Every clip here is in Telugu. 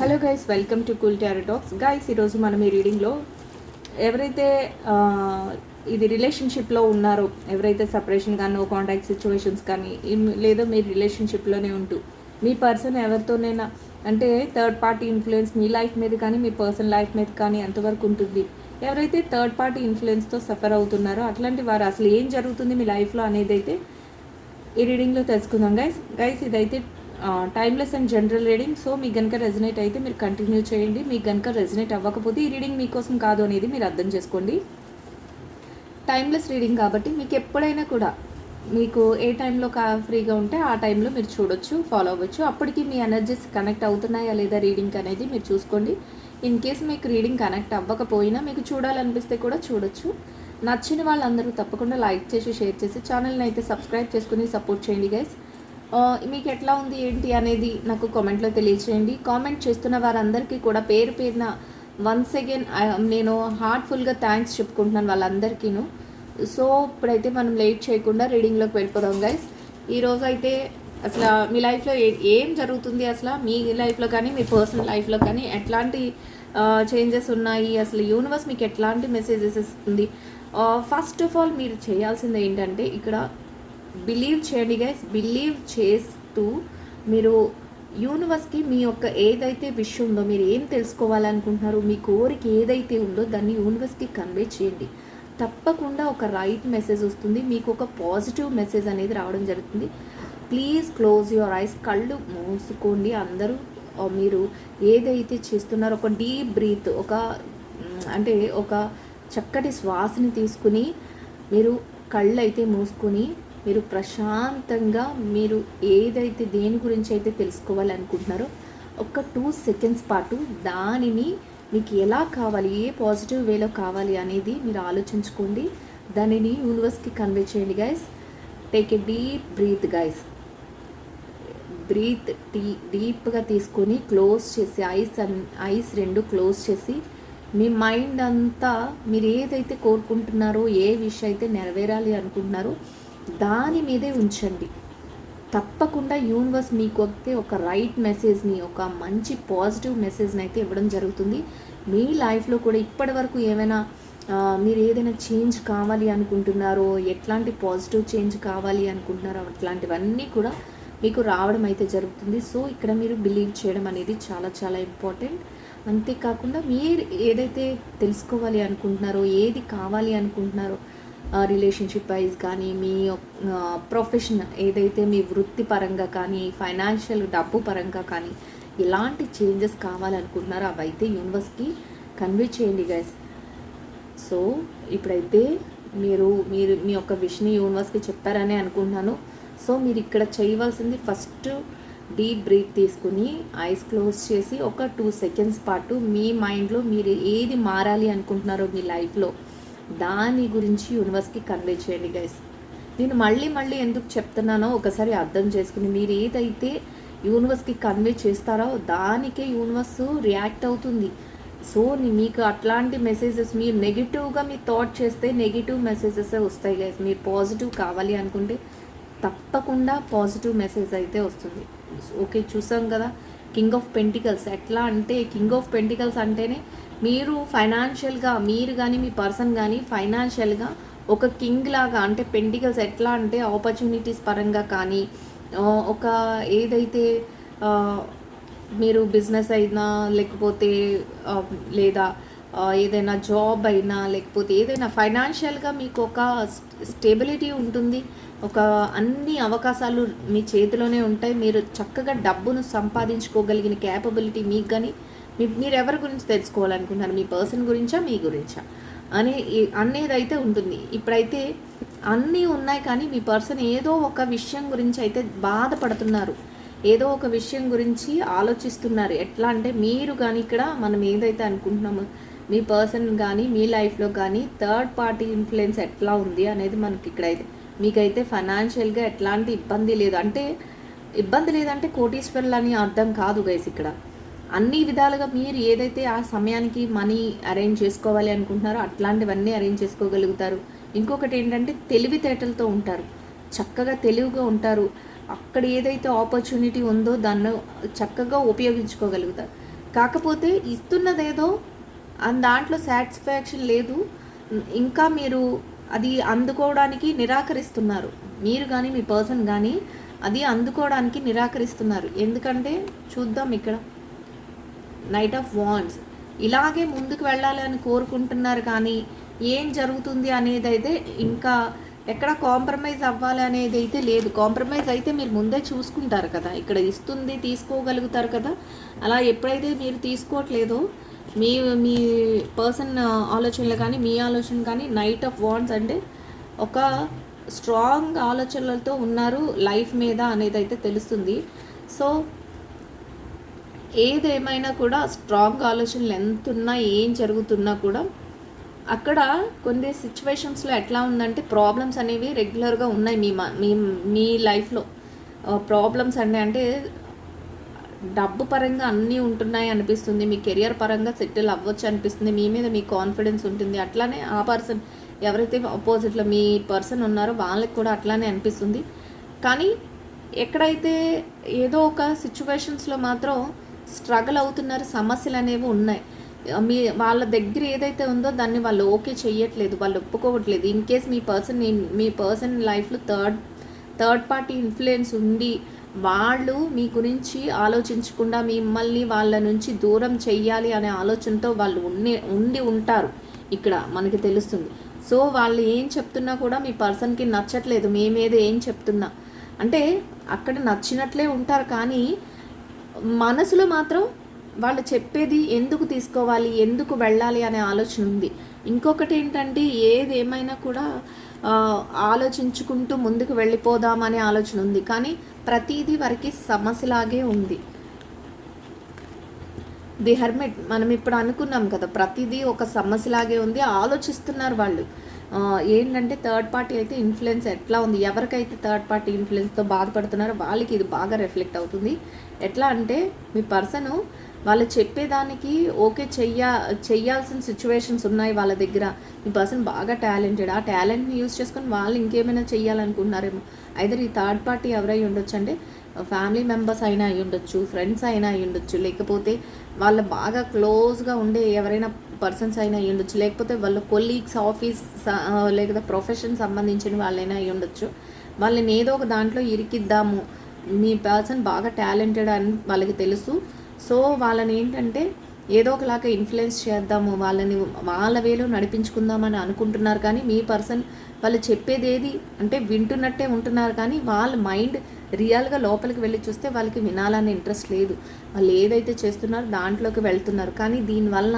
Hello guys, welcome to cool tarot talks. Guys, ఈరోజు మనం ఈ రీడింగ్లో ఎవరైతే ఇది రిలేషన్షిప్లో ఉన్నారో, ఎవరైతే సపరేషన్ కానీ నో కాంటాక్ట్ సిచ్యువేషన్స్ కానీ లేదా మీరు రిలేషన్షిప్లోనే ఉంటూ మీ పర్సన్ ఎవరితోనైనా అంటే థర్డ్ పార్టీ ఇన్ఫ్లుయెన్స్ మీ లైఫ్ మీద కానీ మీ పర్సన్ లైఫ్ మీద కానీ ఎంతవరకు ఉంటుంది, ఎవరైతే థర్డ్ పార్టీ ఇన్ఫ్లుయెన్స్తో సఫర్ అవుతున్నారో అట్లాంటి వారు అసలు ఏం జరుగుతుంది మీ లైఫ్లో అనేది అయితే ఈ రీడింగ్లో తెలుసుకుందాం. గైస్ ఇదైతే timeless and general reading. So మీకు కనుక రెజనేట్ అయితే మీరు కంటిన్యూ చేయండి. మీకు కనుక రెజనేట్ అవ్వకపోతే ఈ రీడింగ్ మీకోసం కాదు అనేది మీరు అర్థం చేసుకోండి. టైమ్లెస్ రీడింగ్ కాబట్టి మీకు ఎప్పుడైనా కూడా మీకు ఏ టైంలో ఫ్రీగా ఉంటే ఆ టైంలో మీరు చూడొచ్చు, ఫాలో అవ్వచ్చు. అప్పటికి మీ ఎనర్జీస్ కనెక్ట్ అవుతున్నాయా లేదా రీడింగ్ అనేది మీరు చూసుకోండి. ఇన్ కేసు మీకు రీడింగ్ కనెక్ట్ అవ్వకపోయినా మీకు చూడాలనిపిస్తే కూడా చూడొచ్చు. నచ్చిన వాళ్ళందరూ తప్పకుండా లైక్ చేసి షేర్ చేసి ఛానల్ని అయితే సబ్స్క్రైబ్ చేసుకుని సపోర్ట్ చేయండి గైస్. మీకు ఎట్లా ఉంది ఏంటి అనేది నాకు కామెంట్లో తెలియచేయండి. కామెంట్ చేస్తున్న వారందరికీ కూడా పేరు పేరున వన్స్ అగైన్ నేను హార్ట్ఫుల్గా థ్యాంక్స్ చెప్పుకుంటున్నాను వాళ్ళందరికీను. సో ఇప్పుడైతే మనం లేట్ చేయకుండా రీడింగ్లోకి వెళ్ళిపోదాం గైస్. ఈరోజు అయితే అసలు మీ లైఫ్లో ఏం జరుగుతుంది, అసలు మీ లైఫ్లో కానీ మీ పర్సనల్ లైఫ్లో కానీ ఎట్లాంటి చేంజెస్ ఉన్నాయి, అసలు యూనివర్స్ మీకు ఎట్లాంటి మెసేజెస్ ఇస్తుంది. ఫస్ట్ ఆఫ్ ఆల్ మీరు చేయాల్సింది ఏంటంటే ఇక్కడ బిలీవ్ చేయండి గైస్. బిలీవ్ చేస్తూ మీరు యూనివర్స్కి మీ యొక్క ఏదైతే విషయం ఉందో, మీరు ఏం తెలుసుకోవాలనుకుంటున్నారో, మీ కోరిక ఏదైతే ఉందో దాన్ని యూనివర్స్కి కన్వే చేయండి. తప్పకుండా ఒక రైట్ మెసేజ్ వస్తుంది, మీకు ఒక పాజిటివ్ మెసేజ్ అనేది రావడం జరుగుతుంది. Please close your eyes. కళ్ళు మూసుకోండి అందరూ. మీరు ఏదైతే చేస్తున్నారో ఒక డీప్ బ్రీత్, ఒక చక్కటి శ్వాసని తీసుకుని మీరు కళ్ళు అయితే మూసుకొని మీరు ప్రశాంతంగా మీరు ఏదైతే దేని గురించి అయితే తెలుసుకోవాలనుకుంటున్నారో ఒక 2 సెకండ్స్ పాటు దానిని మీకు ఎలా కావాలి, ఏ పాజిటివ్ వేలో కావాలి అనేది మీరు ఆలోచించుకోండి. దానిని యూనివర్స్కి కన్వే చేయండి guys. Take a deep breath guys. Breath డీప్గా తీసుకొని క్లోజ్ చేసి ఐస్ 2 క్లోజ్ చేసి మీ మైండ్ అంతా మీరు ఏదైతే కోరుకుంటున్నారో, ఏ విషయం అయితే నెరవేరాలి అనుకుంటున్నారో దాని మీదే ఉంచండి. తప్పకుండా యూనివర్స్ మీకు వస్తే ఒక రైట్ మెసేజ్ని, ఒక మంచి పాజిటివ్ మెసేజ్ని అయితే ఇవ్వడం జరుగుతుంది. మీ లైఫ్లో కూడా ఇప్పటి వరకు ఏమైనా మీరు ఏదైనా చేంజ్ కావాలి అనుకుంటున్నారో, ఎట్లాంటి పాజిటివ్ చేంజ్ కావాలి అనుకుంటున్నారో అట్లాంటివన్నీ కూడా మీకు రావడం అయితే జరుగుతుంది. సో ఇక్కడ మీరు బిలీవ్ చేయడం అనేది చాలా చాలా ఇంపార్టెంట్. అంతేకాకుండా మీరు ఏదైతే తెలుసుకోవాలి అనుకుంటున్నారో, ఏది కావాలి అనుకుంటున్నారో, రిలేషన్షిప్ వైజ్ కానీ, మీ ప్రొఫెషన్ ఏదైతే మీ వృత్తిపరంగా కానీ, ఫైనాన్షియల్ డబ్బు పరంగా కానీ ఎలాంటి చేంజెస్ కావాలనుకుంటున్నారో అవైతే యూనివర్స్కి కన్వే చేయండి గైస్. సో ఇప్పుడైతే మీరు మీ యొక్క విష్ని యూనివర్స్కి చెప్పారని అనుకుంటున్నాను. సో మీరు ఇక్కడ చేయవలసింది ఫస్ట్ డీప్ బ్రీత్ తీసుకుని ఐస్ క్లోజ్ చేసి ఒక 2 సెకండ్స్ పాటు మీ మైండ్లో మీరు ఏది మారాలి అనుకుంటున్నారో మీ లైఫ్లో దాని గురించి యూనివర్స్కి కన్వే చేయండి గైస్. నేను మళ్ళీ ఎందుకు చెప్తున్నానో ఒకసారి అర్థం చేసుకుని మీరు ఏదైతే యూనివర్స్కి కన్వే చేస్తారో దానికే యూనివర్స్ రియాక్ట్ అవుతుంది. సో మీకు అట్లాంటి మెసేజెస్, మీరు నెగిటివ్గా మీ థాట్ చేస్తే నెగిటివ్ మెసేజెస్ వస్తాయి గైస్. మీరు పాజిటివ్ కావాలి అనుకుంటే తప్పకుండా పాజిటివ్ మెసేజ్ అయితే వస్తుంది. ఓకే, చూసాం కదా కింగ్ ఆఫ్ పెంటికల్స్. ఎట్లా అంటే కింగ్ ఆఫ్ పెంటికల్స్ అంటేనే మీరు ఫైనాన్షియల్గా, మీరు కానీ మీ పర్సన్ కానీ ఫైనాన్షియల్గా ఒక కింగ్ లాగా, అంటే పెంటికల్స్ ఎట్లా అంటే ఆపర్చునిటీస్ పరంగా కానీ, ఒక ఏదైతే మీరు బిజినెస్ అయినా లేకపోతే లేదా ఏదైనా జాబ్ అయినా లేకపోతే ఏదైనా ఫైనాన్షియల్గా మీకు ఒక స్టెబిలిటీ ఉంటుంది. ఒక అన్ని అవకాశాలు మీ చేతిలోనే ఉంటాయి. మీరు చక్కగా డబ్బును సంపాదించుకోగలిగిన క్యాపబిలిటీ మీకు కానీ, మీరు ఎవరి గురించి తెలుసుకోవాలనుకుంటున్నారు, మీ పర్సన్ గురించా మీ గురించా అనేది అయితే ఉంటుంది. ఇప్పుడైతే అన్నీ ఉన్నాయి కానీ మీ పర్సన్ ఏదో ఒక విషయం గురించి అయితే బాధపడుతున్నారు, ఏదో ఒక విషయం గురించి ఆలోచిస్తున్నారు. ఎట్లా అంటే మీరు కానీ ఇక్కడ మనం ఏదైతే అనుకుంటున్నామో మీ పర్సన్ కానీ మీ లైఫ్లో కానీ థర్డ్ పార్టీ ఇన్ఫ్లుయెన్స్ ఎట్లా ఉంది అనేది మనకి ఇక్కడైతే మీకైతే ఫైనాన్షియల్గా ఎట్లాంటి ఇబ్బంది లేదు. అంటే ఇబ్బంది లేదంటే కోటీశ్వర్లు అని అర్థం కాదు గైస్. ఇక్కడ అన్ని విధాలుగా మీరు ఏదైతే ఆ సమయానికి మనీ అరేంజ్ చేసుకోవాలి అనుకుంటున్నారో అట్లాంటివన్నీ అరేంజ్ చేసుకోగలుగుతారు. ఇంకొకటి ఏంటంటే తెలివితేటలతో ఉంటారు, చక్కగా తెలివిగా ఉంటారు. అక్కడ ఏదైతే ఆపర్చునిటీ ఉందో దాన్ని చక్కగా ఉపయోగించుకోగలుగుతారు. కాకపోతే ఇస్తున్నదేదో దాంట్లో సాటిస్ఫాక్షన్ లేదు, ఇంకా మీరు అది అందుకోవడానికి నిరాకరిస్తున్నారు. మీరు కానీ మీ పర్సన్ కానీ అది అందుకోవడానికి నిరాకరిస్తున్నారు. ఎందుకంటే చూద్దాం ఇక్కడ నైట్ ఆఫ్ వాండ్స్, ఇలాగే ముందుకు వెళ్ళాలి అని కోరుకుంటున్నారు, కానీ ఏం జరుగుతుంది అనేది అయితే ఇంకా ఎక్కడ కాంప్రమైజ్ అవ్వాలి అనేది అయితే లేదు. కాంప్రమైజ్ అయితే మీరు ముందే చూసుకుంటారు కదా, ఇక్కడ ఇస్తుంది తీసుకోగలుగుతారు కదా. అలా ఎప్పుడైతే మీరు తీసుకోవట్లేదో మీ మీ పర్సన్ ఆలోచనలు కానీ మీ ఆలోచన కానీ నైట్ ఆఫ్ వాండ్స్ అంటే ఒక స్ట్రాంగ్ ఆలోచనలతో ఉన్నారు లైఫ్ మీద అనేది అయితే తెలుస్తుంది. సో ఏదేమైనా కూడా స్ట్రాంగ్ ఆలోచనలు ఎంత ఉన్నా ఏం జరుగుతున్నా కూడా అక్కడ కొన్ని సిచ్యువేషన్స్లో ఎట్లా ఉందంటే ప్రాబ్లమ్స్ అనేవి రెగ్యులర్గా ఉన్నాయి మీ మీ లైఫ్లో. ప్రాబ్లమ్స్ అంటే డబ్బు పరంగా అన్నీ ఉంటున్నాయి అనిపిస్తుంది, మీ కెరియర్ పరంగా సెటిల్ అవ్వచ్చు అనిపిస్తుంది, మీ మీద మీ కాన్ఫిడెన్స్ ఉంటుంది. అట్లానే ఆ పర్సన్ ఎవరైతే ఆపోజిట్లో మీ పర్సన్ ఉన్నారో వాళ్ళకి కూడా అట్లానే అనిపిస్తుంది. కానీ ఎక్కడైతే ఏదో ఒక సిచ్యువేషన్స్లో మాత్రం స్ట్రగుల్ అవుతున్నారు, సమస్యలు అనేవి ఉన్నాయి. వాళ్ళ దగ్గర ఏదైతే ఉందో దాన్ని వాళ్ళు ఓకే చెయ్యట్లేదు, వాళ్ళు ఒప్పుకోవట్లేదు. ఇన్ కేస్ మీ పర్సన్ లైఫ్లో థర్డ్ పార్టీ ఇన్ఫ్లుయెన్స్ ఉండి వాళ్ళు మీ గురించి ఆలోచించకుండా మిమ్మల్ని వాళ్ళ నుంచి దూరం చెయ్యాలి అనే ఆలోచనతో వాళ్ళు ఉండి ఉంటారు, ఇక్కడ మనకి తెలుస్తుంది. సో వాళ్ళు ఏం చెప్తున్నా కూడా మీ పర్సన్కి నచ్చట్లేదు, మేమేదో ఏం చెప్తున్నా అంటే అక్కడ నచ్చినట్లే ఉంటారు, కానీ మనసులో మాత్రం వాళ్ళు చెప్పేది ఎందుకు తీసుకోవాలి, ఎందుకు వెళ్ళాలి అనే ఆలోచన ఉంది. ఇంకొకటి ఏంటంటే ఏదేమైనా కూడా ఆలోచించుకుంటూ ముందుకు వెళ్ళిపోదామనే ఆలోచన ఉంది, కానీ ప్రతిదీ వరకు సమస్యలాగే ఉంది. ది హెర్మిట్ మనం ఇప్పుడు అనుకున్నాం కదా, ప్రతిదీ ఒక సమస్యలాగే ఉంది, ఆలోచిస్తున్నారు వాళ్ళు. ఏంటంటే థర్డ్ పార్టీ అయితే ఇన్ఫ్లుయెన్స్ ఎట్లా ఉంది, ఎవరికైతే థర్డ్ పార్టీ ఇన్ఫ్లుయెన్స్తో బాధపడుతున్నారో వాళ్ళకి ఇది బాగా రిఫ్లెక్ట్ అవుతుంది. ఎట్లా అంటే మీ పర్సను వాళ్ళు చెప్పేదానికి ఓకే చెయ్యాల్సిన సిచ్యువేషన్స్ ఉన్నాయి వాళ్ళ దగ్గర. మీ పర్సన్ బాగా టాలెంటెడ్, ఆ టాలెంట్ని యూజ్ చేసుకొని వాళ్ళు ఇంకేమైనా చెయ్యాలనుకుంటున్నారేమో. ఐదర్ ఈ థర్డ్ పార్టీ ఎవరై ఉండొచ్చు అంటే ఫ్యామిలీ మెంబర్స్ అయినా అయి ఉండొచ్చు, ఫ్రెండ్స్ అయినా అయి ఉండొచ్చు, లేకపోతే వాళ్ళ బాగా క్లోజ్గా ఉండే ఎవరైనా పర్సన్స్ అయినా అయి ఉండొచ్చు, లేకపోతే వాళ్ళ కొలీగ్స్, ఆఫీస్ లేకపోతే ప్రొఫెషన్ సంబంధించిన వాళ్ళైనా అయి ఉండొచ్చు. వాళ్ళని ఏదో ఒక దాంట్లో ఇరికిద్దాము, మీ పర్సన్ బాగా టాలెంటెడ్ అని వాళ్ళకి తెలుసు. సో వాళ్ళని ఏంటంటే ఏదో ఒకలాగా ఇన్ఫ్లుయెన్స్ చేద్దాము, వాళ్ళని వాళ్ళ వేలో నడిపించుకుందామని అనుకుంటున్నారు. కానీ మీ పర్సన్ వాళ్ళు చెప్పేది ఏది అంటే వింటున్నట్టే ఉంటున్నారు, కానీ వాళ్ళ మైండ్ రియల్గా లోపలికి వెళ్ళి చూస్తే వాళ్ళకి వినాలని ఇంట్రెస్ట్ లేదు. వాళ్ళు ఏదైతే చేస్తున్నారో దాంట్లోకి వెళ్తున్నారు, కానీ దీనివల్ల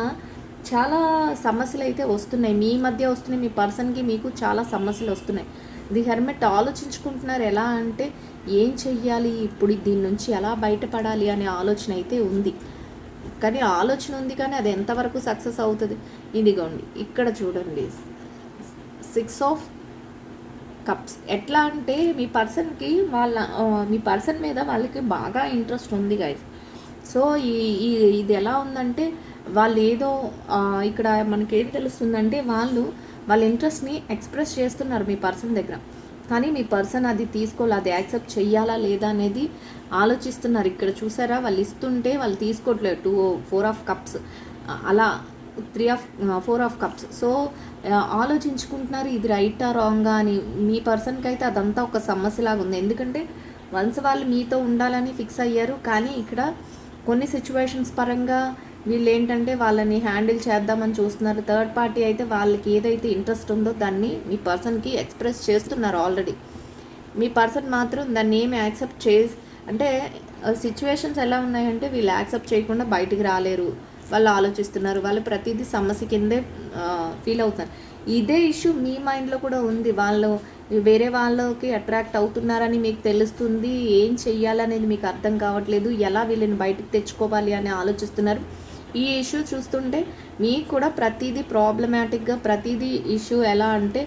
చాలా సమస్యలు అయితే వస్తున్నాయి, మీ మధ్య వస్తున్నాయి, మీ పర్సన్కి మీకు చాలా సమస్యలు వస్తున్నాయి. ది హెర్మిట్ ఆలోచించుకుంటున్నారు ఎలా అంటే ఏం చెయ్యాలి ఇప్పుడు, దీని నుంచి ఎలా బయటపడాలి అనే ఆలోచన అయితే ఉంది. కానీ ఆలోచన ఉంది, కానీ అది ఎంతవరకు సక్సెస్ అవుతుంది. ఇదిగోండి ఇక్కడ చూడండి 6 ఆఫ్ కప్స్. ఎట్లా అంటే మీ పర్సన్ మీద వాళ్ళకి బాగా ఇంట్రెస్ట్ ఉంది గైస్. సో ఇది ఎలా ఉందంటే వాళ్ళు ఏదో ఇక్కడ మనకేం తెలుస్తుందంటే వాళ్ళ ఇంట్రెస్ట్ని ఎక్స్ప్రెస్ చేస్తున్నారు మీ పర్సన్ దగ్గర, కానీ మీ పర్సన్ అది తీసుకోవాలి, అది యాక్సెప్ట్ చెయ్యాలా లేదా అనేది ఆలోచిస్తున్నారు. ఇక్కడ చూసారా, వాళ్ళు ఇస్తుంటే వాళ్ళు తీసుకోవట్లేదు. 4 ఆఫ్ కప్స్, అలా 4 ఆఫ్ కప్స్. సో ఆలోచించుకుంటున్నారు ఇది రైటా రాంగా అని. మీ పర్సన్కి అయితే అదంతా ఒక సమస్యలాగా ఉంది, ఎందుకంటే వన్స్ వాళ్ళు మీతో ఉండాలని ఫిక్స్ అయ్యారు, కానీ ఇక్కడ కొన్ని సిచ్యువేషన్స్ పరంగా వీళ్ళు ఏంటంటే వాళ్ళని హ్యాండిల్ చేద్దామని చూస్తున్నారు. థర్డ్ పార్టీ అయితే వాళ్ళకి ఏదైతే ఇంట్రెస్ట్ ఉందో దాన్ని మీ పర్సన్కి ఎక్స్ప్రెస్ చేస్తున్నారు ఆల్రెడీ. మీ పర్సన్ మాత్రం దాన్ని ఏమి యాక్సెప్ట్ అంటే సిచ్యువేషన్స్ ఎలా ఉన్నాయంటే వీళ్ళు యాక్సెప్ట్ చేయకుండా బయటికి రాలేరు, వాళ్ళు ఆలోచిస్తున్నారు, వాళ్ళు ప్రతిదీ సమస్య కిందే ఫీల్ అవుతున్నారు. ఇదే ఇష్యూ మీ మైండ్లో కూడా ఉంది, వాళ్ళు వేరే వాళ్ళకి అట్రాక్ట్ అవుతున్నారని మీకు తెలుస్తుంది, ఏం చెయ్యాలనేది మీకు అర్థం కావట్లేదు, ఎలా వీళ్ళని బయటకు తెచ్చుకోవాలి అని ఆలోచిస్తున్నారు. ఈ ఇష్యూ చూస్తుంటే మీకు కూడా ప్రతిదీ ప్రాబ్లమాటిక్గా, ప్రతిదీ ఇష్యూ ఎలా అంటే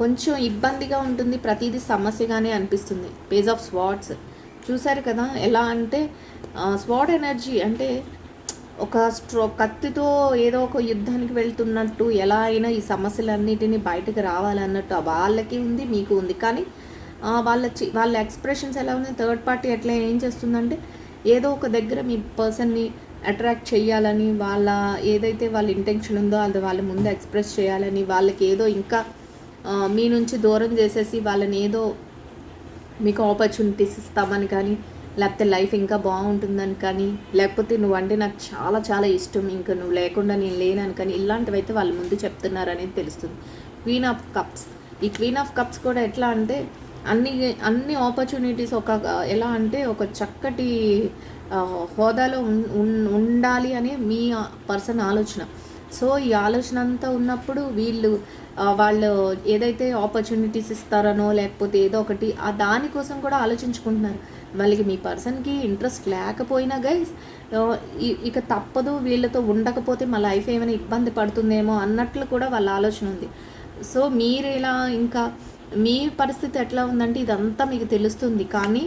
కొంచెం ఇబ్బందిగా ఉంటుంది, ప్రతిదీ సమస్యగానే అనిపిస్తుంది. పేజ్ ఆఫ్ స్వార్డ్స్ చూసారు కదా, ఎలా అంటే స్వార్డ్ ఎనర్జీ అంటే ఒక కత్తితో ఏదో ఒక యుద్ధానికి వెళ్తున్నట్టు, ఎలా అయినా ఈ సమస్యలన్నిటిని బయటకు రావాలన్నట్టు వాళ్ళకి ఉంది, మీకు ఉంది. కానీ వాళ్ళ ఎక్స్ప్రెషన్స్ ఎలా ఉన్నాయి, థర్డ్ పార్టీ ఎట్లా ఏం చేస్తుందంటే ఏదో ఒక దగ్గర మీ పర్సన్ని అట్రాక్ట్ చేయాలని, వాళ్ళ ఏదైతే వాళ్ళ ఇంటెన్షన్ ఉందో అది వాళ్ళ ముందు ఎక్స్ప్రెస్ చేయాలని, వాళ్ళకి ఏదో ఇంకా మీ నుంచి దూరం చేసేసి వాళ్ళని ఏదో మీకు ఆపర్చునిటీస్ ఇస్తామని కానీ, లేకపోతే లైఫ్ ఇంకా బాగుంటుందని కానీ, లేకపోతే నువ్వంటే నాకు చాలా చాలా ఇష్టం, ఇంకా నువ్వు లేకుండా నేను లేనని కానీ, ఇలాంటివైతే వాళ్ళ ముందు చెప్తున్నారనేది తెలుస్తుంది. క్వీన్ ఆఫ్ కప్స్, ఈ క్వీన్ ఆఫ్ కప్స్ కూడా ఎట్లా అంటే అన్ని అన్ని ఆపర్చునిటీస్ ఎలా అంటే ఒక చక్కటి హోదాలో ఉండాలి అని మీ పర్సన్ ఆలోచన. సో ఈ ఆలోచన అంతా ఉన్నప్పుడు వాళ్ళు ఏదైతే ఆపర్చునిటీస్ ఇస్తారనో లేకపోతే ఏదో ఒకటి దానికోసం కూడా ఆలోచించుకుంటున్నారు. వాళ్ళకి మీ పర్సన్కి ఇంట్రెస్ట్ లేకపోయినా గైస్ ఇక తప్పదు, వీళ్ళతో ఉండకపోతే మా లైఫ్ ఏమైనా ఇబ్బంది పడుతుందేమో అన్నట్లు కూడా వాళ్ళ ఆలోచన ఉంది. సో మీరు ఇలా ఇంకా మీ పరిస్థితి ఎట్లా ఉందంటే ఇదంతా మీకు తెలుస్తుంది, కానీ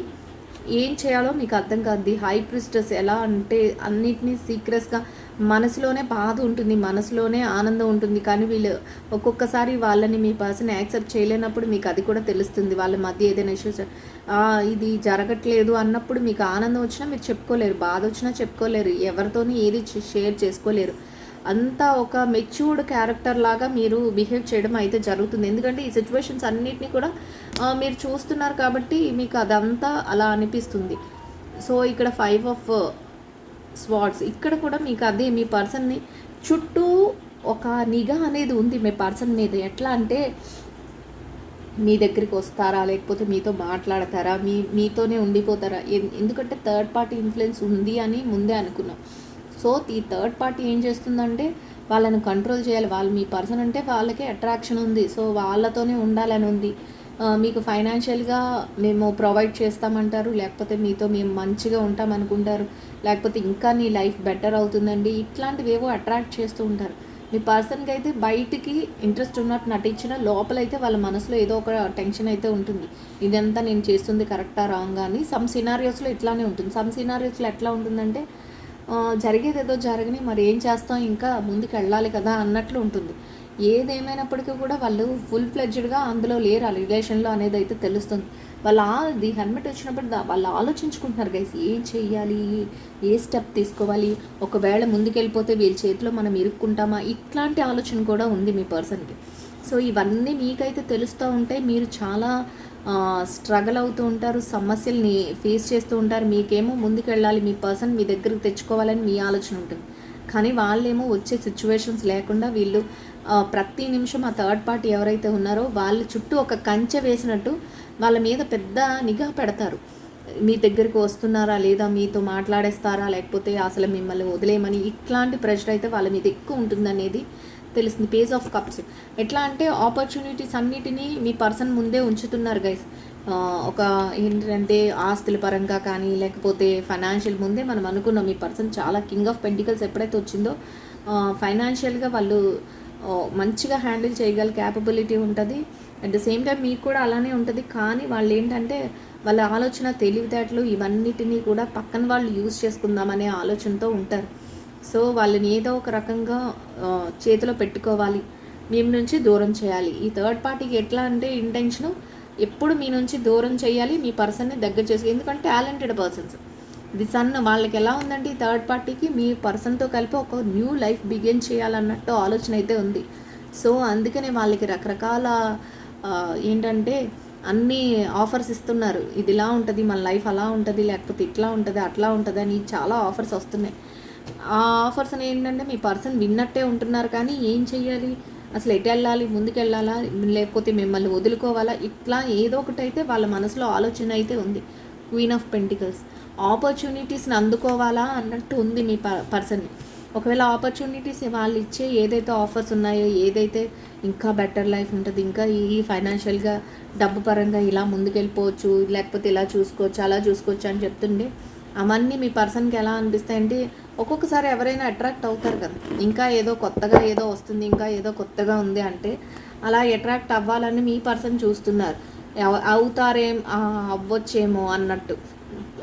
ఏం చేయాలో మీకు అర్థం కాదు. హై ప్రిస్టెస్ ఎలా అంటే అన్నిటినీ సీక్రెట్స్గా, మనసులోనే బాధ ఉంటుంది, మనసులోనే ఆనందం ఉంటుంది, కానీ వీళ్ళు ఒక్కొక్కసారి వాళ్ళని మీ పర్సన్ యాక్సెప్ట్ చేయలేనప్పుడు మీకు అది కూడా తెలుస్తుంది. వాళ్ళ మధ్య ఏదైనా ఇష్యూస్ ఇది జరగట్లేదు అన్నప్పుడు మీకు ఆనందం వచ్చినా మీరు చెప్పుకోలేరు, బాధ వచ్చినా చెప్పుకోలేరు, ఎవరితోని ఏది షేర్ చేసుకోలేరు. అంతా ఒక మెచ్యూర్డ్ క్యారెక్టర్ లాగా మీరు బిహేవ్ చేయడం అయితే జరుగుతుంది. ఎందుకంటే ఈ సిచ్యువేషన్స్ అన్నిటినీ కూడా మీరు చూస్తున్నారు కాబట్టి మీకు అదంతా అలా అనిపిస్తుంది. సో ఇక్కడ 5 ఆఫ్ స్వార్డ్స్, ఇక్కడ కూడా మీకు అదే మీ పర్సన్ని చుట్టూ ఒక నిఘా అనేది ఉంది మీ పర్సన్ మీద. ఎట్లా అంటే మీ దగ్గరికి వస్తారా, లేకపోతే మీతో మాట్లాడతారా, మీతోనే ఉండిపోతారా. ఎందుకంటే థర్డ్ పార్టీ ఇన్ఫ్లుయెన్స్ ఉంది అని ముందే అనుకున్నాం. సో ఈ థర్డ్ పార్టీ ఏం చేస్తుందంటే వాళ్ళని కంట్రోల్ చేయాలి. వాళ్ళు మీ పర్సన్ అంటే వాళ్ళకే అట్రాక్షన్ ఉంది, సో వాళ్ళతోనే ఉండాలని ఉంది. మీకు ఫైనాన్షియల్గా మేము ప్రొవైడ్ చేస్తామంటారు, లేకపోతే మీతో మేము మంచిగా ఉంటామనుకుంటారు, లేకపోతే ఇంకా నీ లైఫ్ బెటర్ అవుతుందండి, ఇట్లాంటివి ఏవో అట్రాక్ట్ చేస్తూ ఉంటారు. మీ పర్సన్కి అయితే బయటికి ఇంట్రెస్ట్ ఉన్నట్టు నటించిన లోపలైతే వాళ్ళ మనసులో ఏదో ఒక టెన్షన్ అయితే ఉంటుంది. ఇదంతా నేను చేస్తుంది కరెక్టా రాంగా అని. సమ్ సినారియోస్లో ఇట్లానే ఉంటుంది. సమ్ సినారియోస్లో ఎట్లా ఉంటుందంటే జరిగేది ఏదో జరగని, మరి ఏం చేస్తాం, ఇంకా ముందుకు వెళ్ళాలి కదా అన్నట్లు ఉంటుంది. ఏదేమైనప్పటికీ కూడా వాళ్ళు ఫుల్ ఫ్లెడ్జ్డ్గా అందులో లేరు ఆ రిలేషన్లో అనేది అయితే తెలుస్తుంది. ది హెల్మెట్ వచ్చినప్పుడు వాళ్ళు ఆలోచించుకుంటున్నారు గైస్, ఏం చెయ్యాలి, ఏ స్టెప్ తీసుకోవాలి, ఒకవేళ ముందుకెళ్ళిపోతే వీళ్ళ చేతిలో మనం ఇరుక్కుంటామా, ఇట్లాంటి ఆలోచన కూడా ఉంది మీ పర్సన్కి. సో ఇవన్నీ మీకైతే తెలుస్తూ ఉంటాయి. మీరు చాలా స్ట్రగల్ అవుతూ ఉంటారు, సమస్యల్ని ఫేస్ చేస్తూ ఉంటారు. మీకేమో ముందుకెళ్ళాలి, మీ పర్సన్ మీ దగ్గరికి తెచ్చుకోవాలని మీ ఆలోచన ఉంటుంది, కానీ వాళ్ళేమో వచ్చే సిచ్యువేషన్స్ లేకుండా వీళ్ళు ప్రతి నిమిషం ఆ థర్డ్ పార్టీ ఎవరైతే ఉన్నారో వాళ్ళ చుట్టూ ఒక కంచె వేసినట్టు వాళ్ళ మీద పెద్ద నిఘా పెడతారు. మీ దగ్గరికి వస్తున్నారా లేదా, మీతో మాట్లాడేస్తారా, లేకపోతే అసలు మిమ్మల్ని వదిలేయమని, ఇట్లాంటి ప్రెషర్ అయితే వాళ్ళ మీద ఎక్కువ ఉంటుందనేది తెలుస్తుంది. పేజ్ ఆఫ్ కప్స్ ఎట్లా అంటే ఆపర్చునిటీస్ అన్నిటినీ మీ పర్సన్ ముందే ఉంచుతున్నారు గైస్. ఒక ఏంటంటే ఆస్తుల పరంగా కానీ, లేకపోతే ఫైనాన్షియల్ ముందే మనం అనుకున్నాం మీ పర్సన్ చాలా కింగ్ ఆఫ్ పెంటికల్స్ ఎప్పుడైతే వచ్చిందో ఫైనాన్షియల్గా వాళ్ళు మంచిగా హ్యాండిల్ చేయగల క్యాపబిలిటీ ఉంటుంది. అట్ ద సేమ్ టైం మీకు కూడా అలానే ఉంటుంది, కానీ వాళ్ళు ఏంటంటే వాళ్ళ ఆలోచన, తెలివితేటలు ఇవన్నిటినీ కూడా పక్కన వాళ్ళు యూజ్ చేసుకుందామనే ఆలోచనతో ఉంటారు. సో వాళ్ళని ఏదో ఒక రకంగా చేతిలో పెట్టుకోవాలి, మేము నుంచి దూరం చేయాలి. ఈ థర్డ్ పార్టీకి ఎట్లా అంటే ఇంటెన్షను ఎప్పుడు మీ నుంచి దూరం చేయాలి, మీ పర్సన్ని దగ్గర చేసి, ఎందుకంటే టాలెంటెడ్ పర్సన్స్. ది సన్ వాళ్ళకి ఎలా ఉందంటే ఈ థర్డ్ పార్టీకి మీ పర్సన్తో కలిపి ఒక న్యూ లైఫ్ బిగిన్ చేయాలన్నట్టు ఆలోచన అయితే ఉంది. సో అందుకనే వాళ్ళకి రకరకాల ఏంటంటే అన్నీ ఆఫర్స్ ఇస్తున్నారు. ఇది ఇలా ఉంటుంది, మన లైఫ్ అలా ఉంటుంది, లేకపోతే ఇట్లా ఉంటుంది, అట్లా ఉంటుంది అని చాలా ఆఫర్స్ వస్తున్నాయి. ఆ ఆఫర్స్ అని ఏంటంటే మీ పర్సన్ విన్నట్టే ఉంటున్నారు, కానీ ఏం చెయ్యాలి, అసలు ఎటు వెళ్ళాలి, ముందుకు వెళ్ళాలా, లేకపోతే మిమ్మల్ని వదులుకోవాలా, ఇట్లా ఏదో ఒకటి అయితే వాళ్ళ మనసులో ఆలోచన అయితే ఉంది. క్వీన్ ఆఫ్ పెంటికల్స్ ఆపర్చునిటీస్ని అందుకోవాలా అన్నట్టు ఉంది మీ పర్సన్ని. ఒకవేళ ఆపర్చునిటీస్ వాళ్ళు ఇచ్చే ఏదైతే ఆఫర్స్ ఉన్నాయో, ఏదైతే ఇంకా బెటర్ లైఫ్ ఉంటుంది, ఇంకా ఈ ఫైనాన్షియల్గా డబ్బు పరంగా ఇలా ముందుకెళ్ళిపోవచ్చు, లేకపోతే ఇలా చూసుకోవచ్చు, అలా చూసుకోవచ్చు అని చెప్తుండే అవన్నీ మీ పర్సన్కి ఎలా అనిపిస్తాయంటే ఒక్కొక్కసారి ఎవరైనా అట్రాక్ట్ అవుతారు కదా, ఇంకా ఏదో కొత్తగా ఏదో వస్తుంది, ఇంకా ఏదో కొత్తగా ఉంది అంటే అలా అట్రాక్ట్ అవ్వాలని మీ పర్సన్ చూస్తున్నారు. అవ్వచ్చేమో అన్నట్టు,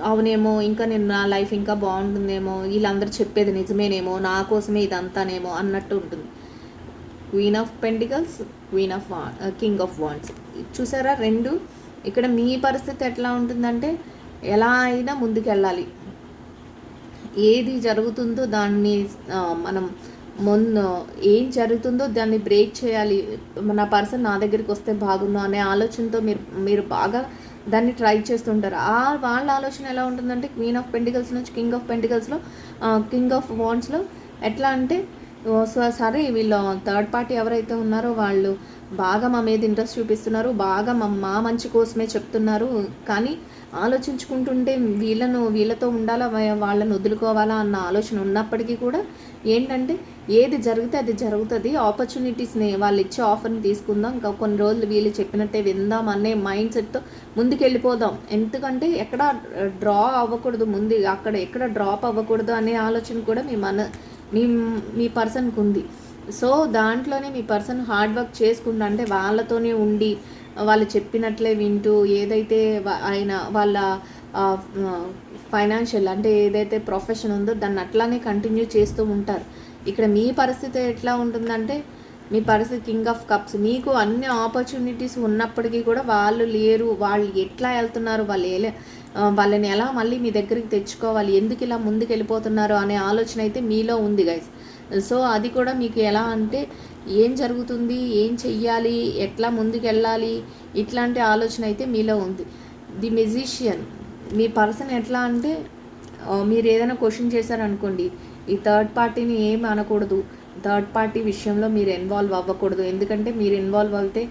అవునేమో ఇంకా నేను నా లైఫ్ ఇంకా బాగుంటుందేమో, వీళ్ళందరూ చెప్పేది నిజమేనేమో, నా కోసమే ఇదంతానేమో అన్నట్టు ఉంటుంది. Queen of pentacles, king of wands చూసారా రెండు. ఇక్కడ మీ పరిస్థితి ఎట్లా ఉంటుందంటే ఎలా అయినా ముందుకెళ్ళాలి, ఏది జరుగుతుందో దాన్ని మనం మొన్న ఏం జరుగుతుందో దాన్ని బ్రేక్ చేయాలి, నా పర్సన్ నా దగ్గరికి వస్తే బాగుండు అనే ఆలోచనతో మీరు మీరు బాగా దాన్ని ట్రై చేస్తుంటారు. వాళ్ళ ఆలోచన ఎలా ఉంటుందంటే క్వీన్ ఆఫ్ పెంటికల్స్ నుంచి కింగ్ ఆఫ్ పెంటికల్స్లో కింగ్ ఆఫ్ వాండ్స్లో ఎట్లా అంటే సరే వీళ్ళు థర్డ్ పార్టీ ఎవరైతే ఉన్నారో వాళ్ళు బాగా మా మీద ఇంట్రెస్ట్ చూపిస్తున్నారు, బాగా మా మంచి కోసమే చెప్తున్నారు, కానీ ఆలోచించుకుంటుంటే వీళ్ళతో ఉండాలా వాళ్ళని వదులుకోవాలా అన్న ఆలోచన ఉన్నప్పటికీ కూడా ఏంటంటే ఏది జరిగితే అది జరుగుతుంది, ఆపర్చునిటీస్ని వాళ్ళు ఇచ్చే ఆఫర్ని తీసుకుందాం, ఇంకా కొన్ని రోజులు వీళ్ళు చెప్పినట్టే విందాం అనే మైండ్ సెట్తో ముందుకు వెళ్ళిపోదాం. ఎందుకంటే ఎక్కడ డ్రా అవ్వకూడదు, ముందు అక్కడ ఎక్కడ డ్రాప్ అవ్వకూడదు అనే ఆలోచన కూడా మీ పర్సన్కి ఉంది. సో దాంట్లోనే మీ పర్సన్ హార్డ్ వర్క్ చేసుకుంటా అంటే వాళ్ళతోనే ఉండి వాళ్ళు చెప్పినట్లే వింటూ ఏదైతే వాళ్ళ ఫైనాన్షియల్ అంటే ఏదైతే ప్రొఫెషన్ ఉందో దాన్ని అట్లానే కంటిన్యూ చేస్తూ ఉంటారు. ఇక్కడ మీ పరిస్థితి ఎట్లా ఉంటుందంటే మీ పరిస్థితి కింగ్ ఆఫ్ కప్స్, మీకు అన్ని ఆపర్చునిటీస్ ఉన్నప్పటికీ కూడా వాళ్ళు లేరు, వాళ్ళు ఎట్లా వెళ్తున్నారు, వాళ్ళని ఎలా మళ్ళీ మీ దగ్గరికి తెచ్చుకోవాలి, ఎందుకు ఇలా ముందుకు వెళ్ళిపోతున్నారు అనే ఆలోచన అయితే మీలో ఉంది గైస్. సో అది కూడా మీకు ఎలా అంటే ఏం జరుగుతుంది, ఏం చెయ్యాలి, ఎట్లా ముందుకు వెళ్ళాలి, ఇట్లాంటి ఆలోచన అయితే మీలో ఉంది. ది మ్యూజిషియన్ మీ పర్సన్ ఎట్లా అంటే మీరు ఏదైనా క్వశ్చన్ చేశారనుకోండి, ఈ థర్డ్ పార్టీని ఏం అనకూడదు, థర్డ్ పార్టీ విషయంలో మీరు ఇన్వాల్వ్ అవ్వకూడదు, ఎందుకంటే మీరు ఇన్వాల్వ్ అయితే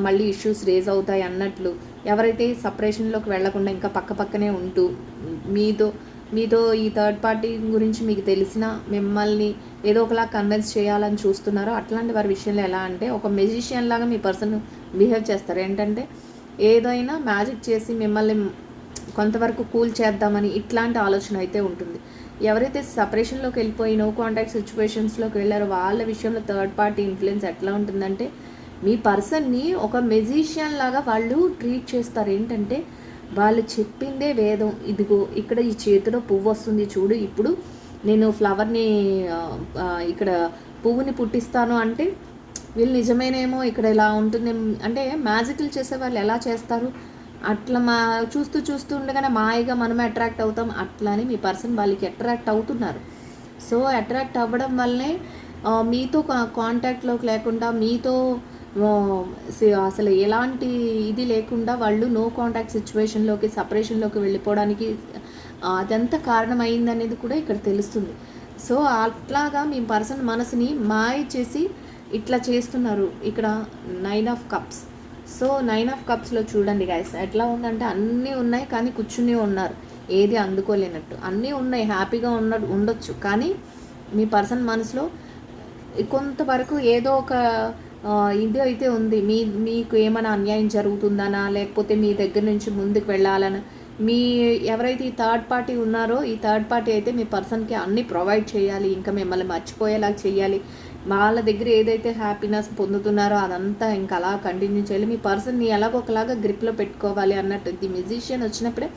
మళ్ళీ ఇష్యూస్ రేజ్ అవుతాయి అన్నట్లు ఎవరైతే సపరేషన్లోకి వెళ్లకుండా ఇంకా పక్కనే ఉంటూ మీతో ఈ థర్డ్ పార్టీ గురించి మీకు తెలిసిన మిమ్మల్ని ఏదో ఒకలా కన్విన్స్ చేయాలని చూస్తున్నారో అట్లాంటి వారి విషయంలో ఎలా అంటే ఒక మ్యూజిషియన్ లాగా మీ పర్సన్ బిహేవ్ చేస్తారు. ఏంటంటే ఏదైనా మ్యాజిక్ చేసి మిమ్మల్ని కొంతవరకు కూల్ చేద్దామని ఇట్లాంటి ఆలోచన అయితే ఉంటుంది. ఎవరైతే సపరేషన్లోకి వెళ్ళిపోయి నో కాంటాక్ట్ సిచ్యువేషన్స్లోకి వెళ్ళారో వాళ్ళ విషయంలో థర్డ్ పార్టీ ఇన్ఫ్లుయెన్స్ ఎట్లా ఉంటుందంటే మీ పర్సన్ని ఒక మ్యూజిషియన్ లాగా వాళ్ళు ట్రీట్ చేస్తారు. ఏంటంటే వాళ్ళు చెప్పిందే వేదం, ఇదిగో ఇక్కడ ఈ చేతిలో పువ్వు వస్తుంది చూడు, ఇప్పుడు నేను ఫ్లవర్ని ఇక్కడ పువ్వుని పుట్టిస్తాను అంటే వీళ్ళు నిజమేనేమో ఇక్కడ ఇలా ఉంటుంది అంటే మ్యాజిక్లు చేసే వాళ్ళు ఎలా చేస్తారు అట్లా చూస్తూ ఉండగానే మాయగా మనమే అట్రాక్ట్ అవుతాం, అట్లా అని మీ పర్సన్ వాళ్ళకి అట్రాక్ట్ అవుతున్నారు. సో అట్రాక్ట్ అవ్వడం వల్లనే మీతో కాంటాక్ట్లోకి లేకుండా మీతో అసలు ఎలాంటి ఇది లేకుండా వాళ్ళు నో కాంటాక్ట్ సిచ్యువేషన్లోకి సపరేషన్లోకి వెళ్ళిపోవడానికి అదంతా కారణమైంది అనేది కూడా ఇక్కడ తెలుస్తుంది. సో అట్లాగా మీ పర్సన్ మనసుని మాయ చేసి ఇట్లా చేస్తున్నారు. ఇక్కడ 9 ఆఫ్ కప్స్. సో 9 ఆఫ్ కప్స్లో చూడండి గైస్ ఎట్లా ఉందంటే అన్నీ ఉన్నాయి కానీ కూర్చుని ఉన్నారు, ఏది అందుకోలేనట్టు. అన్నీ ఉన్నాయి, హ్యాపీగా ఉండొచ్చు, కానీ మీ పర్సన్ మనసులో కొంతవరకు ఏదో ఒక ఇది అయితే ఉంది. మీకు ఏమైనా అన్యాయం జరుగుతుందనా, లేకపోతే మీ దగ్గర నుంచి ముందుకు వెళ్ళాలనా, ఎవరైతే ఈ థర్డ్ పార్టీ ఉన్నారో ఈ థర్డ్ పార్టీ అయితే మీ పర్సన్కి అన్నీ ప్రొవైడ్ చేయాలి, ఇంకా మిమ్మల్ని మర్చిపోయేలాగా చేయాలి, వాళ్ళ దగ్గర ఏదైతే హ్యాపీనెస్ పొందుతున్నారో అదంతా ఇంకా అలా కంటిన్యూ చేయాలి, మీ పర్సన్ని ఎలాగొకలాగా గ్రిప్లో పెట్టుకోవాలి అన్నట్టు. ది మ్యూజిషియన్ వచ్చినప్పుడే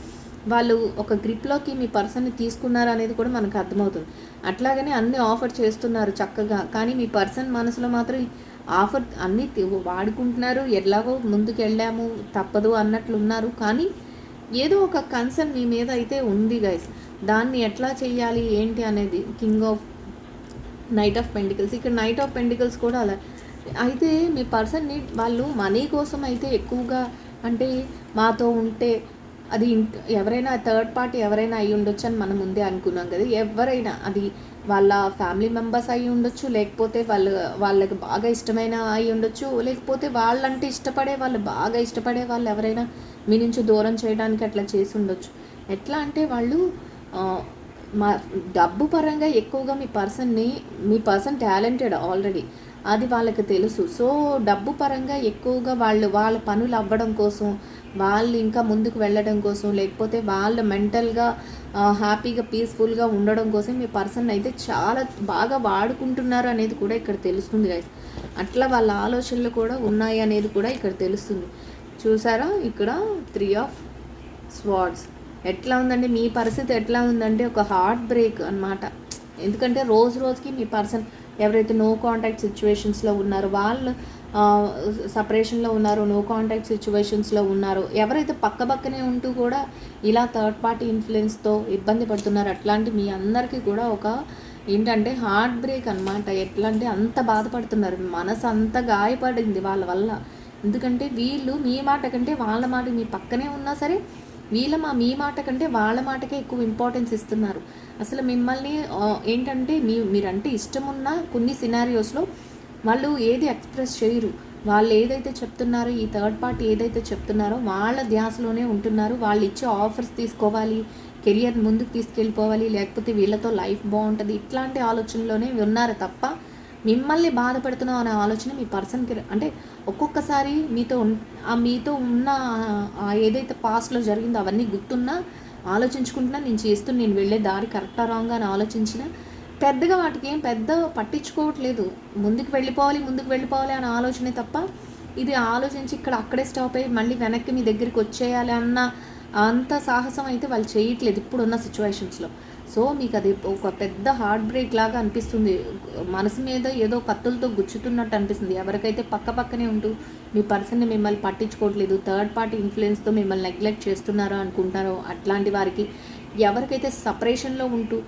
వాళ్ళు ఒక గ్రిప్లోకి మీ పర్సన్ని తీసుకున్నారు అనేది కూడా మనకు అర్థమవుతుంది. అట్లాగనే అన్నీ ఆఫర్ చేస్తున్నారు చక్కగా, కానీ మీ పర్సన్ మనసులో మాత్రం ఆఫర్ అన్నీ వాడుకుంటున్నారు, ఎలాగో ముందుకు వెళ్ళాము తప్పదు అన్నట్లు ఉన్నారు, కానీ ఏదో ఒక కన్సర్న్ మీ మీద అయితే ఉంది గైస్. దాన్ని ఎట్లా చేయాలి ఏంటి అనేది king of knight of pentacles. ఇక్కడ నైట్ ఆఫ్ పెంటికల్స్ కూడా అలా అయితే మీ పర్సన్ని వాళ్ళు మనీ కోసం అయితే ఎక్కువగా అంటే మాతో ఉంటే అది ఎవరైనా థర్డ్ పార్టీ ఎవరైనా అయి ఉండొచ్చు అని మనం ముందే అనుకున్నాం కదా, ఎవరైనా అది వాళ్ళ ఫ్యామిలీ మెంబర్స్ అయి ఉండొచ్చు, లేకపోతే వాళ్ళకి బాగా ఇష్టమైన అయి ఉండొచ్చు, లేకపోతే వాళ్ళంటే వాళ్ళు బాగా ఇష్టపడే వాళ్ళు ఎవరైనా మీ నుంచి దూరం చేయడానికి అట్లా చేసి ఉండొచ్చు. ఎట్లా అంటే వాళ్ళు డబ్బు పరంగా ఎక్కువగా మీ పర్సన్ టాలెంటెడ్ ఆల్రెడీ, అది వాళ్ళకి తెలుసు. సో డబ్బు పరంగా ఎక్కువగా వాళ్ళ పనులు అవ్వడం కోసం, వాళ్ళు ఇంకా ముందుకు వెళ్ళడం కోసం, లేకపోతే వాళ్ళు మెంటల్గా హ్యాపీగా పీస్ఫుల్గా ఉండడం కోసం మీ పర్సన్ అయితే చాలా బాగా వాడుకుంటున్నారు అనేది కూడా ఇక్కడ తెలుస్తుంది గైస్. అట్లా వాళ్ళ ఆలోచనలు కూడా ఉన్నాయి అనేది కూడా ఇక్కడ తెలుస్తుంది. చూసారా ఇక్కడ 3 ఆఫ్ స్వార్డ్స్ ఎట్లా ఉందంటే మీ పరిస్థితి ఎట్లా ఉందంటే ఒక హార్ట్ బ్రేక్ అనమాట. ఎందుకంటే రోజుకి మీ పర్సన్ ఎవరైతే నో కాంటాక్ట్ సిచ్యువేషన్స్లో ఉన్నారో వాళ్ళు సపరేషన్లో ఉన్నారో, నో కాంటాక్ట్ సిచ్యువేషన్స్లో ఉన్నారో, ఎవరైతే పక్కనే ఉంటూ కూడా ఇలా థర్డ్ పార్టీ ఇన్ఫ్లుయెన్స్తో ఇబ్బంది పడుతున్నారో అట్లాంటి మీ అందరికీ కూడా ఒక ఏంటంటే హార్ట్ బ్రేక్ అనమాట. ఎట్లా అంటే అంత బాధపడుతున్నారు, మనసు అంత గాయపడింది వాళ్ళ వల్ల. ఎందుకంటే వీళ్ళు మీ మాట కంటే వాళ్ళ మాట, మీ పక్కనే ఉన్నా సరే మీ మాట కంటే వాళ్ళ మాటకే ఎక్కువ ఇంపార్టెన్స్ ఇస్తున్నారు. అసలు మిమ్మల్ని ఏంటంటే మీరంటే ఇష్టం ఉన్న కొన్ని సినారియోస్లో వాళ్ళు ఏది ఎక్స్ప్రెస్ చేయరు. వాళ్ళు ఏదైతే చెప్తున్నారో, ఈ థర్డ్ పార్టీ ఏదైతే చెప్తున్నారో వాళ్ళ ధ్యాసలోనే ఉంటున్నారు. వాళ్ళు ఇచ్చే ఆఫర్స్ తీసుకోవాలి, కెరియర్ ముందుకు తీసుకెళ్ళిపోవాలి, లేకపోతే వీళ్ళతో లైఫ్ బాగుంటుంది, ఇట్లాంటి ఆలోచనలోనే ఉన్నారు తప్ప మిమ్మల్ని బాధపడుతున్నాం అనే ఆలోచన మీ పర్సన్కి అంటే ఒక్కొక్కసారి మీతో ఉన్న ఏదైతే పాస్ట్లో జరిగిందో అవన్నీ గుర్తున్నా ఆలోచించుకుంటున్నా, నేను వెళ్ళే దారి కరెక్టా రాంగా అని ఆలోచించిన పెద్దగా వాటికి ఏం పెద్ద పట్టించుకోవట్లేదు. ముందుకు వెళ్ళిపోవాలి అనే ఆలోచనే తప్ప ఇది ఆలోచించి అక్కడే స్టాప్ అయ్యి మళ్ళీ వెనక్కి మీ దగ్గరికి వచ్చేయాలి అన్న అంత సాహసం అయితే వాళ్ళు చేయట్లేదు ఇప్పుడున్న సిచ్యువేషన్స్లో. సో మీకు అది ఒక పెద్ద హార్ట్ బ్రేక్ లాగా అనిపిస్తుంది, మనసు మీద ఏదో కత్తులతో గుచ్చుతున్నట్టు అనిపిస్తుంది. ఎవరికైతే పక్కనే ఉంటూ మీ పర్సన్ని మిమ్మల్ని పట్టించుకోవట్లేదు, థర్డ్ పార్టీ ఇన్ఫ్లుయెన్స్తో మిమ్మల్ని నెగ్లెక్ట్ చేస్తున్నారో అనుకుంటారో అట్లాంటి వారికి, ఎవరికైతే సపరేషన్లో ఉంటూ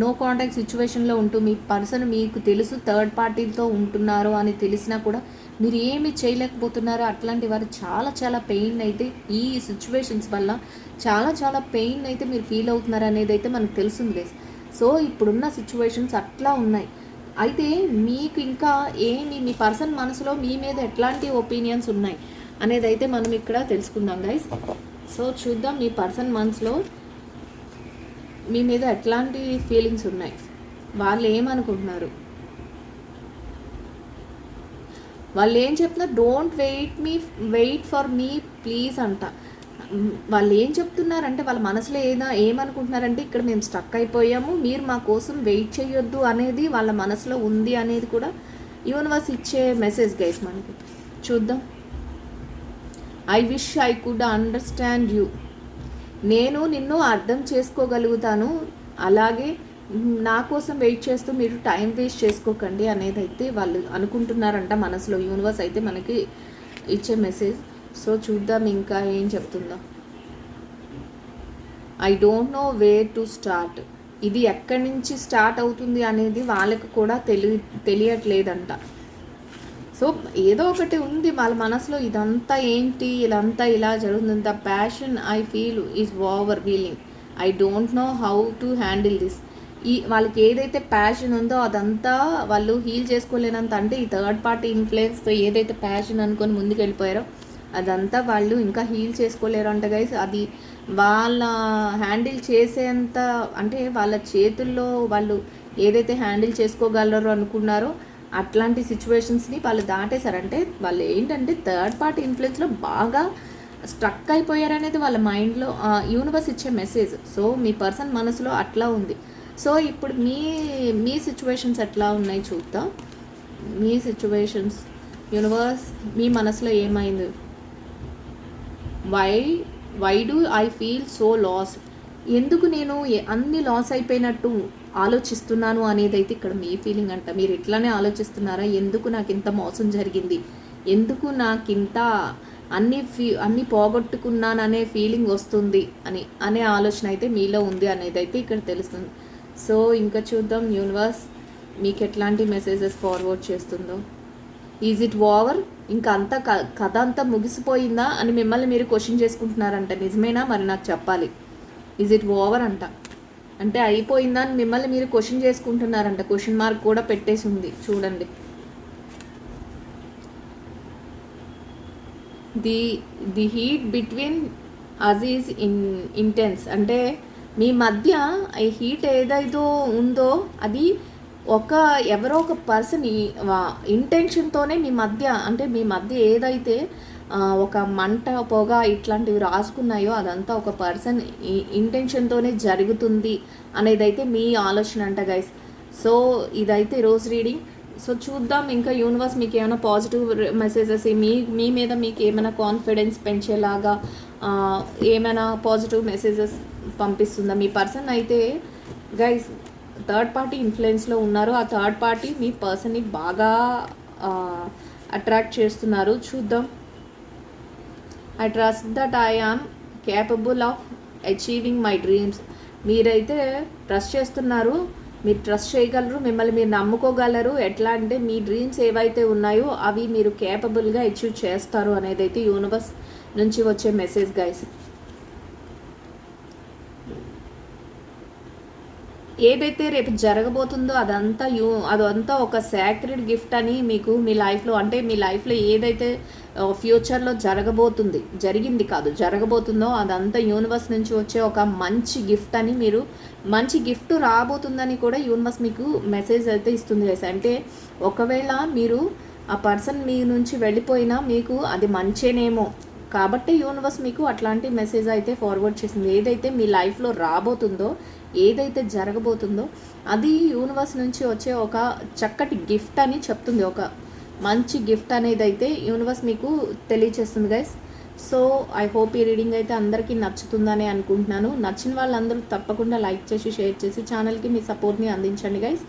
నో కాంటాక్ట్ సిచ్యువేషన్లో ఉంటూ మీ పర్సన్ మీకు తెలుసు థర్డ్ పార్టీతో ఉంటున్నారో అని తెలిసినా కూడా మీరు ఏమి చేయలేకపోతున్నారో అట్లాంటి వారు చాలా పెయిన్ అయితే ఈ సిచ్యువేషన్స్ వల్ల చాలా పెయిన్ అయితే మీరు ఫీల్ అవుతున్నారు అనేది అయితే మనకు తెలుస్తుంది గైస్. సో ఇప్పుడున్న సిచ్యువేషన్స్ అట్లా ఉన్నాయి. అయితే మీకు ఇంకా మీ పర్సన్ మనసులో మీ మీద ఎట్లాంటి ఒపీనియన్స్ ఉన్నాయి అనేది అయితే మనం ఇక్కడ తెలుసుకుందాం గైస్. సో చూద్దాం మీ పర్సన్ మనసులో మీ మీద ఎట్లాంటి ఫీలింగ్స్ ఉన్నాయి, వాళ్ళు ఏమనుకుంటున్నారు, వాళ్ళు ఏం చెప్తున్నారు. Don't wait for me please అంట. వాళ్ళు ఏం చెప్తున్నారంటే వాళ్ళ మనసులో ఏమనుకుంటున్నారంటే ఇక్కడ మేము స్టక్ అయిపోయాము, మీరు మా కోసం వెయిట్ చేయొద్దు అనేది వాళ్ళ మనసులో ఉంది అనేది కూడా యూనివర్స్ ఇచ్చే మెసేజ్ గైస్ మనకి. చూద్దాం. I wish I could understand you. నేను నిన్ను అర్థం చేసుకోగలుగుతాను, అలాగే నా కోసం వెయిట్ చేస్తూ మీరు టైం వేస్ట్ చేసుకోకండి అనేది అయితే వాళ్ళు అనుకుంటున్నారంట మనసులో. యూనివర్స్ అయితే మనకి ఇచ్చే మెసేజ్. సో చూద్దాం ఇంకా ఏం చెప్తుందో. I don't know where to start. ఇది ఎక్కడి నుంచి స్టార్ట్ అవుతుంది అనేది వాళ్ళకి కూడా తెలియట్లేదంట. సో ఏదో ఒకటి ఉంది వాళ్ళ మనసులో, ఇదంతా ఏంటి, ఇలా జరుగుతుంది. The passion I feel is over wheeling. I don't know how to handle this. వాళ్ళకి ఏదైతే ప్యాషన్ ఉందో అదంతా వాళ్ళు హీల్ చేసుకోలేనంత, అంటే ఈ థర్డ్ పార్టీ ఇన్ఫ్లుయెన్స్తో ఏదైతే ప్యాషన్ అనుకొని ముందుకు వెళ్ళిపోయారో అదంతా వాళ్ళు ఇంకా హీల్ చేసుకోలేరు అంట గైస్. అది వాళ్ళ హ్యాండిల్ చేసేంత, అంటే వాళ్ళ చేతుల్లో వాళ్ళు ఏదైతే హ్యాండిల్ చేసుకోగలరో అనుకున్నారో అట్లాంటి సిచ్యువేషన్స్ని వాళ్ళు దాటేశారంటే వాళ్ళు ఏంటంటే థర్డ్ పార్టీ ఇన్ఫ్లుయెన్స్లో బాగా స్ట్రక్ అయిపోయారనేది వాళ్ళ మైండ్లో యూనివర్స్ ఇచ్చే మెసేజ్. సో మీ పర్సన్ మనసులో అట్లా ఉంది. సో ఇప్పుడు మీ సిచ్యువేషన్స్ ఎట్లా ఉన్నాయి చూద్దాం. మీ సిచ్యువేషన్స్ యూనివర్స్ మీ మనసులో ఏమైంది. Why do I feel so lost. ఎందుకు నేను అన్ని లాస్ అయిపోయినట్టు ఆలోచిస్తున్నాను అనేది అయితే ఇక్కడ మీ ఫీలింగ్ అంట. మీరు ఇట్లానే ఆలోచిస్తున్నారా, ఎందుకు నాకు ఇంత మోసం జరిగింది, ఎందుకు నాకు ఇంత అన్నీ పోగొట్టుకున్నాననే ఫీలింగ్ వస్తుంది అనే ఆలోచన అయితే మీలో ఉంది అనేది అయితే ఇక్కడ తెలుస్తుంది. సో ఇంకా చూద్దాం యూనివర్స్ మీకు ఎట్లాంటి మెసేజెస్ ఫార్వర్డ్ చేస్తుందో. ఈజ్ ఇట్ ఓవర్, ఇంకా అంతా కథ అంతా ముగిసిపోయిందా అని మిమ్మల్ని మీరు క్వశ్చన్ చేసుకుంటున్నారంట. నిజమేనా మరి నాకు చెప్పాలి. ఈజ్ ఇట్ ఓవర్ అంట, అంటే అయిపోయిందా అని మిమ్మల్ని మీరు క్వశ్చన్ చేసుకుంటున్నారంట. క్వశ్చన్ మార్క్ కూడా పెట్టేసి ఉంది చూడండి. The heat between us is intense. అంటే మీ మధ్య ఈ హీట్ ఏదైతే ఉందో అది ఎవరో ఒక పర్సన్ ఇంటెన్షన్తోనే మీ మధ్య ఏదైతే ఒక మంట పొగ ఇట్లాంటివి రాసుకున్నాయో అదంతా ఒక పర్సన్ ఇంటెన్షన్తోనే జరుగుతుంది అనేదైతే మీ ఆలోచన అంట గైస్. సో ఇదైతే రోజు రీడింగ్. సో చూద్దాం ఇంకా యూనివర్స్ మీకు ఏమైనా పాజిటివ్ మెసేజెస్ మీ మీద మీకు ఏమైనా కాన్ఫిడెన్స్ పెంచేలాగా ఏమైనా పాజిటివ్ మెసేజెస్ పంపిస్తుందా. మీ పర్సన్ అయితే గైస్ థర్డ్ పార్టీ ఇన్ఫ్లుయెన్స్లో ఉన్నారు. ఆ థర్డ్ పార్టీ మీ పర్సన్ని బాగా అట్రాక్ట్ చేస్తున్నారు. చూద్దాం. I trust that I am capable of achieving my dreams. మీరైతే ట్రస్ట్ చేస్తున్నారు, మీరు ట్రస్ట్ చేయగలరు, మిమ్మల్ని మీరు నమ్ముకోగలరు. ఎట్లా అంటే మీ డ్రీమ్స్ ఏవైతే ఉన్నాయో అవి మీరు కేపబుల్గా అచీవ్ చేస్తారు అనేది అయితే యూనివర్స్ నుంచి వచ్చే మెసేజ్ గైస్. ఏదైతే రేపు జరగబోతుందో అదంతా ఒక సాక్రెడ్ గిఫ్ట్ అని మీకు మీ లైఫ్లో, అంటే మీ లైఫ్లో ఏదైతే ఫ్యూచర్లో జరిగింది కాదు జరగబోతుందో అదంతా యూనివర్స్ నుంచి వచ్చే ఒక మంచి గిఫ్ట్ అని, మీరు మంచి గిఫ్ట్ రాబోతుందని కూడా యూనివర్స్ మీకు మెసేజ్ అయితే ఇస్తుంది గైస్. అంటే ఒకవేళ మీరు ఆ పర్సన్ మీ నుంచి వెళ్ళిపోయినా మీకు అది మంచేనేమో కాబట్టి యూనివర్స్ మీకు అట్లాంటి మెసేజ్ అయితే ఫార్వర్డ్ చేసింది. ఏదైతే మీ లైఫ్లో రాబోతుందో, ఏదైతే జరగబోతుందో అది యూనివర్స్ నుంచి వచ్చే ఒక చక్కటి గిఫ్ట్ అని చెప్తుంది. ఒక మంచి గిఫ్ట్ అనేది అయితే యూనివర్స్ మీకు తెలియచేస్తుంది గైస్. సో ఐ హోప్ ఈ రీడింగ్ అయితే అందరికీ నచ్చుతుందని అనుకుంటున్నాను. నచ్చిన వాళ్ళందరూ తప్పకుండా లైక్ చేసి షేర్ చేసి ఛానల్కి మీ సపోర్ట్ని అందించండి గైస్.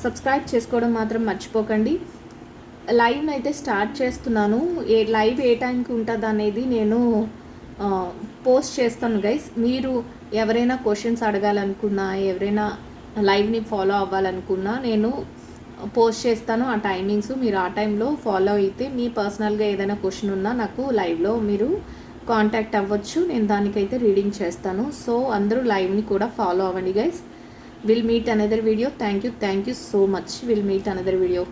సబ్స్క్రైబ్ చేసుకోవడం మాత్రం మర్చిపోకండి. లైవ్ అయితే స్టార్ట్ చేస్తున్నాను. లైవ్ ఏ టైంకి ఉంటుంది అనేది నేను పోస్ట్ చేస్తాను గైస్. మీరు ఎవరైనా క్వశ్చన్స్ అడగాలనుకున్నా, ఎవరైనా లైవ్ని ఫాలో అవ్వాలనుకున్నా నేను పోస్ట్ చేస్తాను ఆ టైమింగ్స్. మీరు ఆ టైంలో ఫాలో అయితే మీ పర్సనల్గా ఏదైనా క్వశ్చన్ ఉన్నా నాకు లైవ్లో మీరు కాంటాక్ట్ అవ్వచ్చు. నేను దానికైతే రీడింగ్ చేస్తాను. సో అందరూ లైవ్ని కూడా ఫాలో అవ్వండి guys. Will meet another video. Thank you so much. Will meet another video.